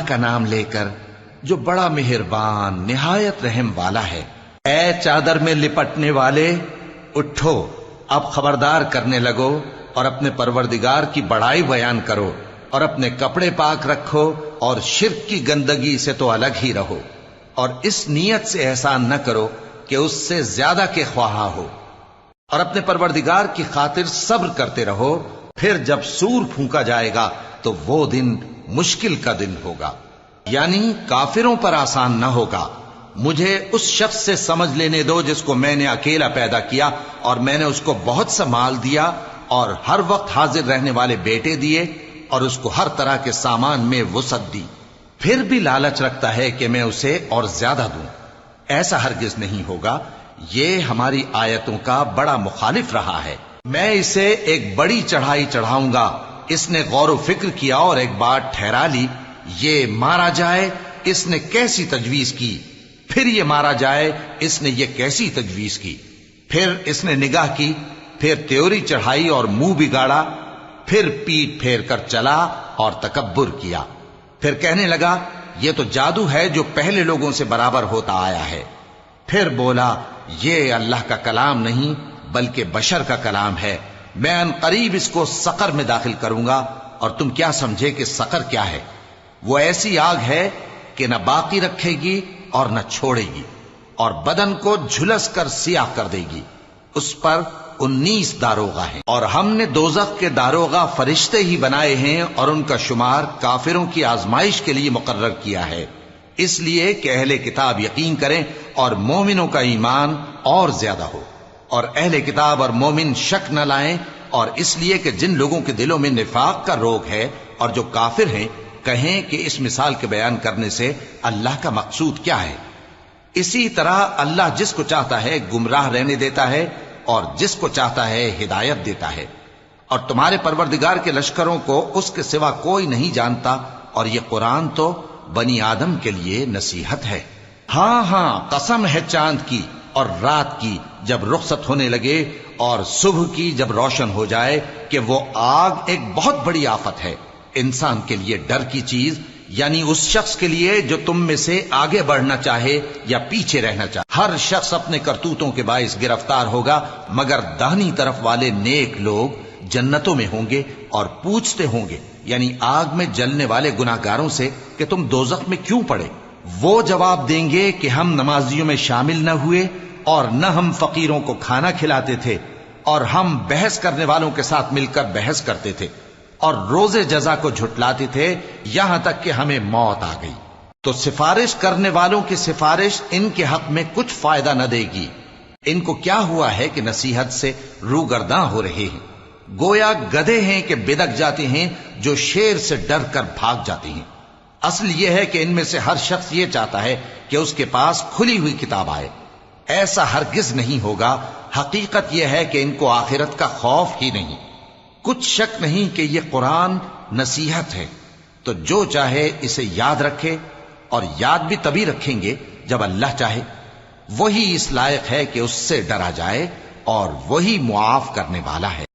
کا نام لے کر جو بڑا مہربان نہایت رحم والا ہے۔ اے چادر میں لپٹنے والے، اٹھو، اب خبردار کرنے لگو اور اپنے پروردگار کی بڑائی بیان کرو، اور اپنے کپڑے پاک رکھو اور شرک کی گندگی سے تو الگ ہی رہو، اور اس نیت سے احسان نہ کرو کہ اس سے زیادہ کے خواہاں ہو، اور اپنے پروردگار کی خاطر صبر کرتے رہو۔ پھر جب سور پھونکا جائے گا تو وہ دن مشکل کا دن ہوگا، یعنی کافروں پر آسان نہ ہوگا۔ مجھے اس شخص سے سمجھ لینے دو جس کو میں نے اکیلا پیدا کیا، اور میں نے اس کو بہت سا مال دیا اور ہر وقت حاضر رہنے والے بیٹے دیے، اور اس کو ہر طرح کے سامان میں وسعت دی، پھر بھی لالچ رکھتا ہے کہ میں اسے اور زیادہ دوں۔ ایسا ہرگز نہیں ہوگا، یہ ہماری آیتوں کا بڑا مخالف رہا ہے۔ میں اسے ایک بڑی چڑھائی چڑھاؤں گا۔ اس نے غور و فکر کیا اور ایک بات ٹھہرا لی، یہ مارا جائے، اس نے کیسی تجویز کی، پھر یہ مارا جائے، اس نے یہ کیسی تجویز کی، پھر اس نے نگاہ کی، پھر تیوری چڑھائی اور منہ بگاڑا، پھر پیٹ پھیر کر چلا اور تکبر کیا، پھر کہنے لگا یہ تو جادو ہے جو پہلے لوگوں سے برابر ہوتا آیا ہے، پھر بولا یہ اللہ کا کلام نہیں بلکہ بشر کا کلام ہے، میں ان قریب اس کو سقر میں داخل کروں گا، اور تم کیا سمجھے کہ سقر کیا ہے؟ وہ ایسی آگ ہے کہ نہ باقی رکھے گی اور نہ چھوڑے گی، اور بدن کو جھلس کر سیاہ کر دے گی۔ اس پر 19 داروغہ ہیں، اور ہم نے دوزخ کے داروغہ فرشتے ہی بنائے ہیں، اور ان کا شمار کافروں کی آزمائش کے لیے مقرر کیا ہے، اس لیے کہ اہل کتاب یقین کریں اور مومنوں کا ایمان اور زیادہ ہو، اور اہل کتاب اور مومن شک نہ لائیں، اور اس لیے کہ جن لوگوں کے دلوں میں نفاق کا روگ ہے اور جو کافر ہیں کہیں کہ اس مثال کے بیان کرنے سے اللہ کا مقصود کیا ہے۔ اسی طرح اللہ جس کو چاہتا ہے گمراہ رہنے دیتا ہے اور جس کو چاہتا ہے ہدایت دیتا ہے، اور تمہارے پروردگار کے لشکروں کو اس کے سوا کوئی نہیں جانتا، اور یہ قرآن تو بنی آدم کے لیے نصیحت ہے۔ ہاں ہاں، قسم ہے چاند کی اور رات کی جب رخصت ہونے لگے، اور صبح کی جب روشن ہو جائے، کہ وہ آگ ایک بہت بڑی آفت ہے، انسان کے لیے ڈر کی چیز، یعنی اس شخص کے لیے جو تم میں سے آگے بڑھنا چاہے یا پیچھے رہنا چاہے۔ ہر شخص اپنے کرتوتوں کے باعث گرفتار ہوگا، مگر داہنی طرف والے نیک لوگ جنتوں میں ہوں گے، اور پوچھتے ہوں گے یعنی آگ میں جلنے والے گناہگاروں سے کہ تم دوزخ میں کیوں پڑے؟ وہ جواب دیں گے کہ ہم نمازیوں میں شامل نہ ہوئے، اور نہ ہم فقیروں کو کھانا کھلاتے تھے، اور ہم بحث کرنے والوں کے ساتھ مل کر بحث کرتے تھے، اور روز جزا کو جھٹلاتے تھے، یہاں تک کہ ہمیں موت آ گئی۔ تو سفارش کرنے والوں کی سفارش ان کے حق میں کچھ فائدہ نہ دے گی۔ ان کو کیا ہوا ہے کہ نصیحت سے روگرداں ہو رہے ہیں، گویا گدھے ہیں کہ بدک جاتے ہیں جو شیر سے ڈر کر بھاگ جاتے ہیں۔ اصل یہ ہے کہ ان میں سے ہر شخص یہ چاہتا ہے کہ اس کے پاس کھلی ہوئی کتاب آئے، ایسا ہرگز نہیں ہوگا۔ حقیقت یہ ہے کہ ان کو آخرت کا خوف ہی نہیں۔ کچھ شک نہیں کہ یہ قرآن نصیحت ہے، تو جو چاہے اسے یاد رکھے، اور یاد بھی تبھی رکھیں گے جب اللہ چاہے۔ وہی اس لائق ہے کہ اس سے ڈرا جائے، اور وہی معاف کرنے والا ہے۔